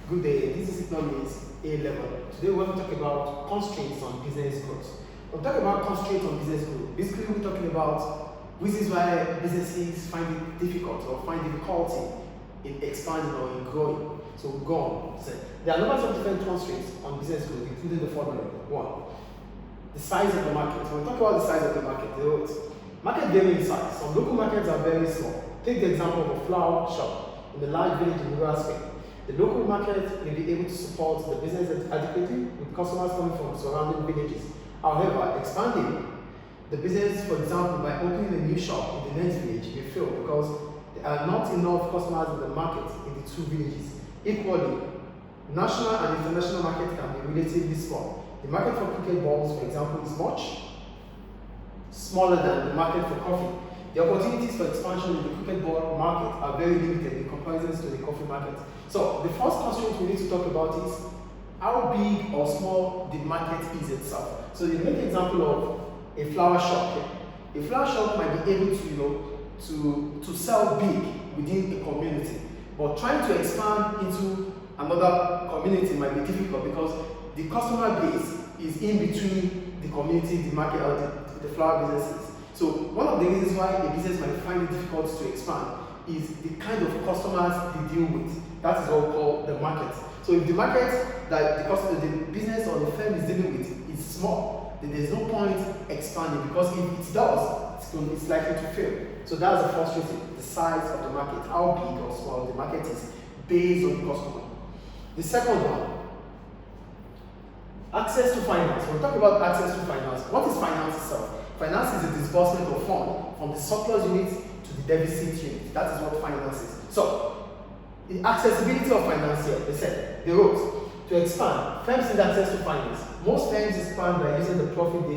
Good day, this is Economics A level. Today we're going to talk about constraints on business growth. We'll talk about constraints on business growth. Basically, we're talking about reasons why businesses find it difficult or find difficulty in expanding or in growing. So we'll go on. So there are numbers of different constraints on business growth, including the following. One, the size of the market. When we talk about the size of the market, the market vary in size. Some local markets are very small. Take the example of a flower shop in a large village in rural Spain. The local market may be able to support the business adequately with customers coming from surrounding villages. However, expanding the business, for example, by opening a new shop in the next village may fail because there are not enough customers in the market in the two villages. Equally, national and international market can be relatively small. The market for cricket balls, for example, is much smaller than the market for coffee. The opportunities for expansion in the cricket ball market are very limited in comparison to the coffee market. So the first constraint we need to talk about is how big or small the market is itself. So you make an example of a flower shop here. A flower shop might be able to, to sell big within a community, but trying to expand into another community might be difficult because the customer base is in between the community, the market, or the flower businesses. So one of the reasons why a business might find it difficult to expand is the kind of customers they deal with. That is what we call the market. So if the market that the business or the firm is dealing with is small, then there's no point expanding because if it does, it's likely to fail. So that's the first reason, the size of the market, how big or small the market is based on the customer. The second one, access to finance. When we talk about access to finance, what is finance itself? Finance is the disbursement of funds from the surplus unit to the deficit unit. That is what finance is. So, the accessibility of finance here, they said, they wrote, to expand, firms need access to finance. Most firms expand by using the profit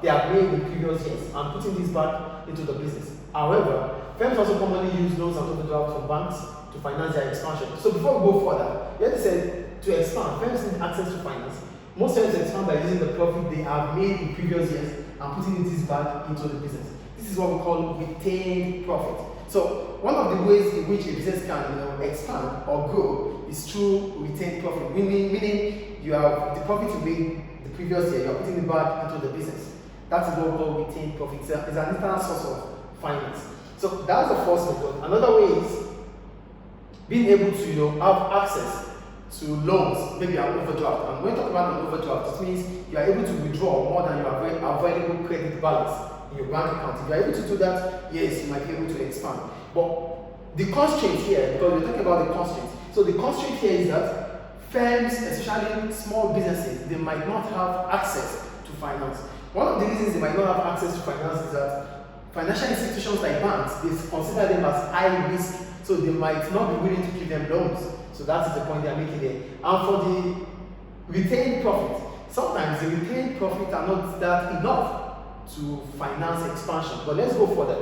they have made in previous years and putting this back into the business. However, firms also commonly use loans and overdrafts from banks to finance their expansion. So before we go further, you have to say, to expand, firms need access to finance. Most firms expand by using the profit they have made in previous years and putting this back into the business. This is what we call retained profit. So one of the ways in which a business can expand or grow is through retained profit, meaning you have the profit you made the previous year, you are putting it back into the business. That is what we call retained profit. It's an internal source of finance. So that's the first method. Another way is being able to have access to loans, maybe an overdraft. And when we talk about an overdraft, it means you are able to withdraw more than your available credit balance in your bank account. If you are able to do that, yes, you might be able to expand. But the constraint here, because we're talking about the constraint, so the constraint here is that firms, especially small businesses, they might not have access to finance. One of the reasons they might not have access to finance is that financial institutions like banks, they consider them as high risk, so they might not be willing to give them loans. So that is the point they are making there. And for the retained profit, sometimes the retained profit are not that enough to finance expansion. But let's go further.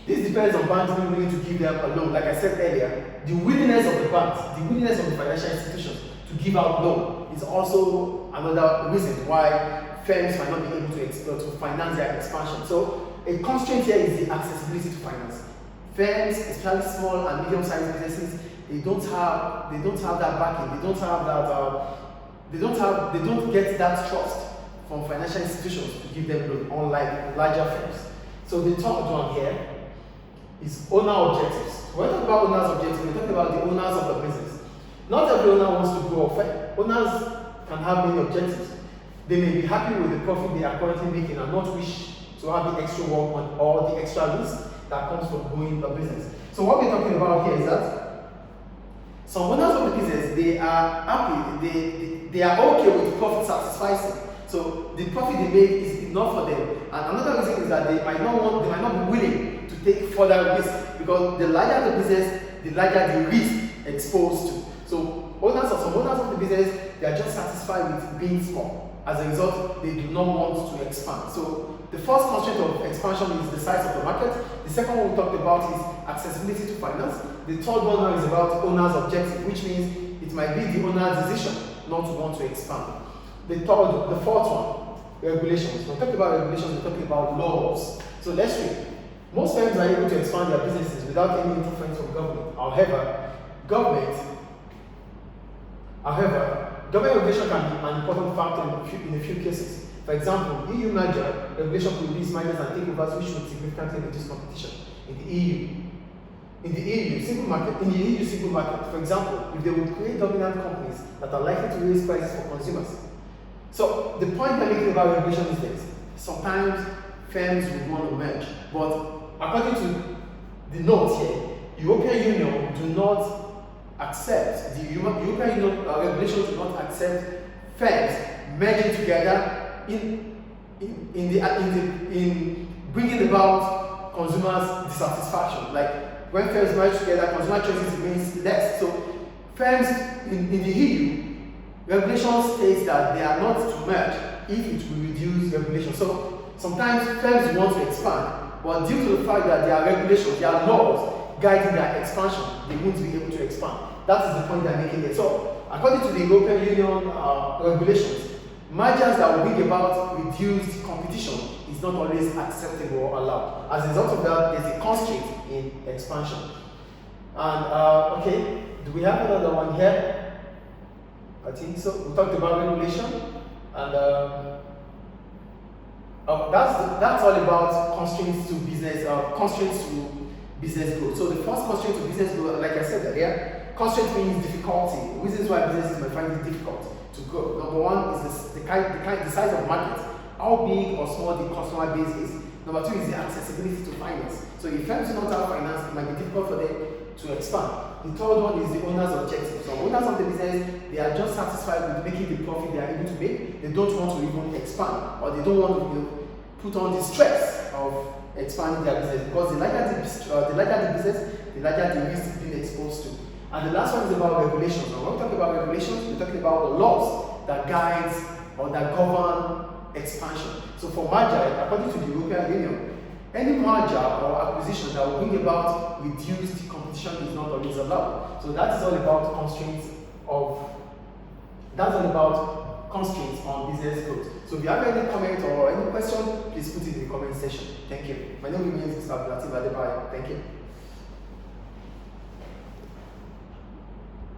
This depends on banks being willing to give them a loan. Like I said earlier, the willingness of the banks, the willingness of the financial institutions to give out loan is also another reason why firms might not be able to finance their expansion. So a constraint here is the accessibility to finance. Firms, especially small and medium-sized businesses, they don't have that backing. They don't get that trust from financial institutions to give them loan, unlike larger firms. So the third one here is owner objectives. When we talk about owner's objectives, we talk about the owners of the business. Not every owner wants to grow a firm. Owners can have many objectives. They may be happy with the profit they are currently making and not wish to have the extra work or the extra risk that comes from growing a business. So what we're talking about here is that some owners of the business, they are happy, they are okay with profit satisfies them. So the profit they make is enough for them. And another reason is that they might not be willing to take further risk because the larger the business, the larger the risk exposed to. So some owners of the business, they are just satisfied with being small. As a result, they do not want to expand. So the first constraint of expansion is the size of the market. The second one we talked about is accessibility to finance. The third one now is about owner's objective, which means it might be the owner's decision not to want to expand. The fourth one, regulations. When we talk about regulations, we're talking about laws. So let's read. Most firms are able to expand their businesses without any interference from government. However, government, however, government regulation can be an important factor in a few cases. For example, EU merger regulation could release minors and takeovers which would significantly reduce competition in the EU. In the EU single market, for example, if they would create dominant companies that are likely to raise prices for consumers. So the point I'm making about regulation is this: sometimes firms will want to merge, but according to the notes here, European Union do not accept, the European Union regulation do not accept firms merging together in bringing about consumers' dissatisfaction. Like when firms merge together, consumer choices remains less. So firms in the EU, regulation states that they are not to merge if it will reduce regulation. So sometimes firms want to expand, but due to the fact that there are regulations, there are laws guiding their expansion, they won't be able to expand. That is the point they're making here. So according to the European Union regulations, mergers that will bring about reduced competition is not always acceptable or allowed. As a result of that, there's a constraint in expansion. And okay, do we have another one here? I think so. We talked about regulation, and that's all about constraints to business growth. So the first constraint to business growth, like I said earlier, constraint means difficulty. Reasons why businesses might find it difficult to grow. Number one is the size of market, how big or small the customer base is. Number two is the accessibility to finance. So if firms do not have finance, it might be difficult for them to expand. The third one is the owner's objective. So owners of the business, they are just satisfied with making the profit they are able to make. They don't want to even expand, or they don't want to put on the stress of expanding their business, because the larger the business, the larger the risk being exposed to. And the last one is about regulations. Now, when we talk about regulations, we're talking about the laws that guides or that govern expansion. So for merger, according to the European Union, any merger or acquisition that will bring about reduced competition is not always allowed. So that is all about constraints on business growth. So if you have any comment or any question, please put it in the comment section. Thank you. My name is Mr. Abdulateef Adebayo. Thank you.